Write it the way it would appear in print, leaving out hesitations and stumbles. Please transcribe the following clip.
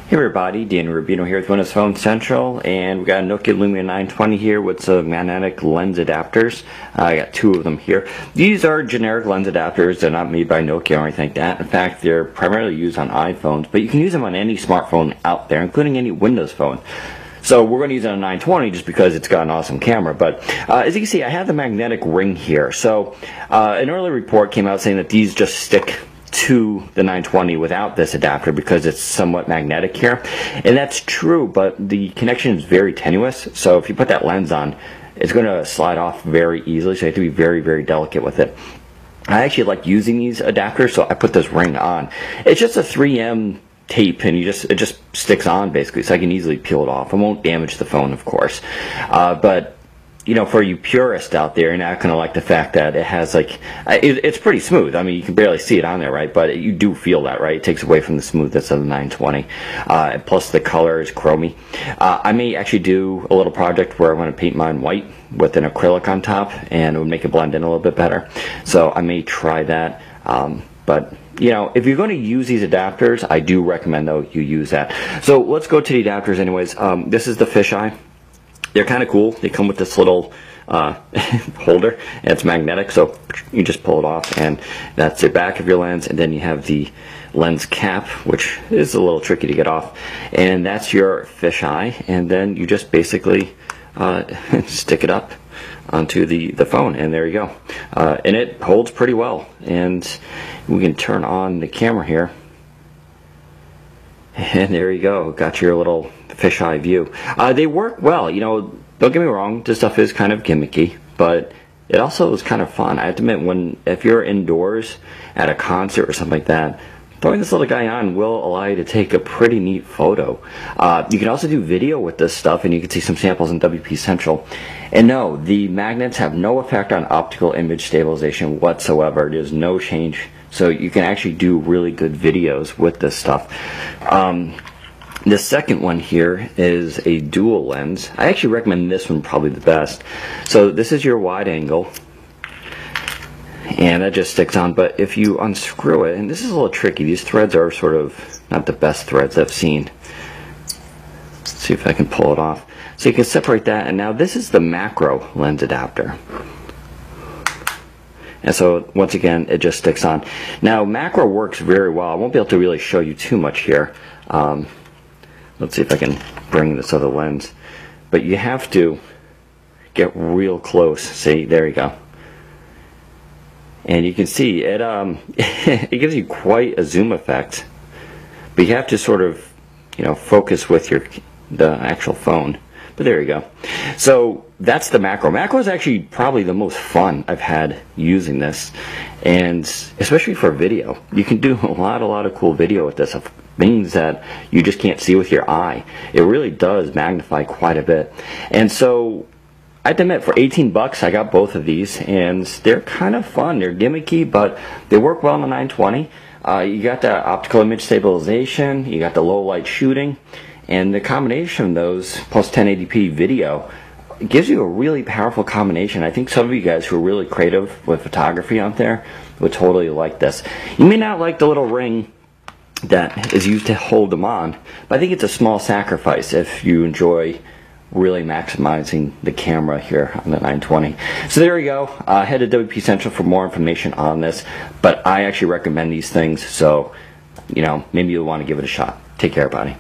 Hey everybody, Dan Rubino here with Windows Phone Central, and we got a Nokia Lumia 920 here with some magnetic lens adapters. I got two of them here. These are generic lens adapters. They're not made by Nokia or anything like that. In fact, they're primarily used on iPhones, but you can use them on any smartphone out there, including any Windows phone. So we're going to use it on a 920 just because it's got an awesome camera. But as you can see, I have the magnetic ring here. So an early report came out saying that these just stick to the 920 without this adapter because it's somewhat magnetic here, and that's true, but the connection is very tenuous, so if you put that lens on, it's going to slide off very easily, so you have to be very, very delicate with it. I actually like using these adapters, so I put this ring on. It's just a 3M tape, and it just sticks on basically, so I can easily peel it off. It won't damage the phone, of course, but you know, for you purists out there, you're not going to like the fact that it has like, it's pretty smooth. I mean, you can barely see it on there, right? But you do feel that, right? It takes away from the smoothness of the 920. Plus the color is chromy. I may actually do a little project where I want to paint mine white with an acrylic on top, and it would make it blend in a little bit better. So I may try that. But you know, if you're going to use these adapters, I do recommend though you use that. So let's go to the adapters anyways. This is the fisheye. They're kind of cool. They come with this little holder, and it's magnetic, so you just pull it off, and that's the back of your lens, and then you have the lens cap, which is a little tricky to get off, and that's your fisheye, and then you just basically stick it up onto the phone, and there you go. And it holds pretty well, and we can turn on the camera here, and there you go. Got your little fisheye view. They work well, you know, don't get me wrong, this stuff is kind of gimmicky, but it also is kind of fun. I have to admit, if you're indoors at a concert or something like that, throwing this little guy on will allow you to take a pretty neat photo. You can also do video with this stuff, and you can see some samples in WP Central. And no, the magnets have no effect on optical image stabilization whatsoever. There's no change, so you can actually do really good videos with this stuff. The second one here is a dual lens. I actually recommend this one probably the best. So this is your wide angle, and that just sticks on, but if you unscrew it, and this is a little tricky, these threads are sort of not the best threads I've seen. Let's see if I can pull it off. So you can separate that, and now this is the macro lens adapter. And so once again, it just sticks on. Now macro works very well. I won't be able to really show you too much here. Let's see if I can bring this other lens. But you have to get real close. See, there you go. And you can see it, it gives you quite a zoom effect. But you have to sort of, you know, focus with the actual phone. But there you go. So that's the macro. Macro is actually probably the most fun I've had using this, and especially for video. You can do a lot of cool video with this, of things that you just can't see with your eye. It really does magnify quite a bit. And so I have to admit, for 18 bucks, I got both of these, and they're kind of fun. They're gimmicky, but they work well on the 920. You got the optical image stabilization, you got the low light shooting, and the combination of those plus 1080p video gives you a really powerful combination. I think some of you guys who are really creative with photography out there would totally like this. You may not like the little ring that is used to hold them on, but I think it's a small sacrifice if you enjoy really maximizing the camera here on the 920. So there you go. Head to WP Central for more information on this, but I actually recommend these things, so you know, maybe you'll want to give it a shot. Take care, everybody.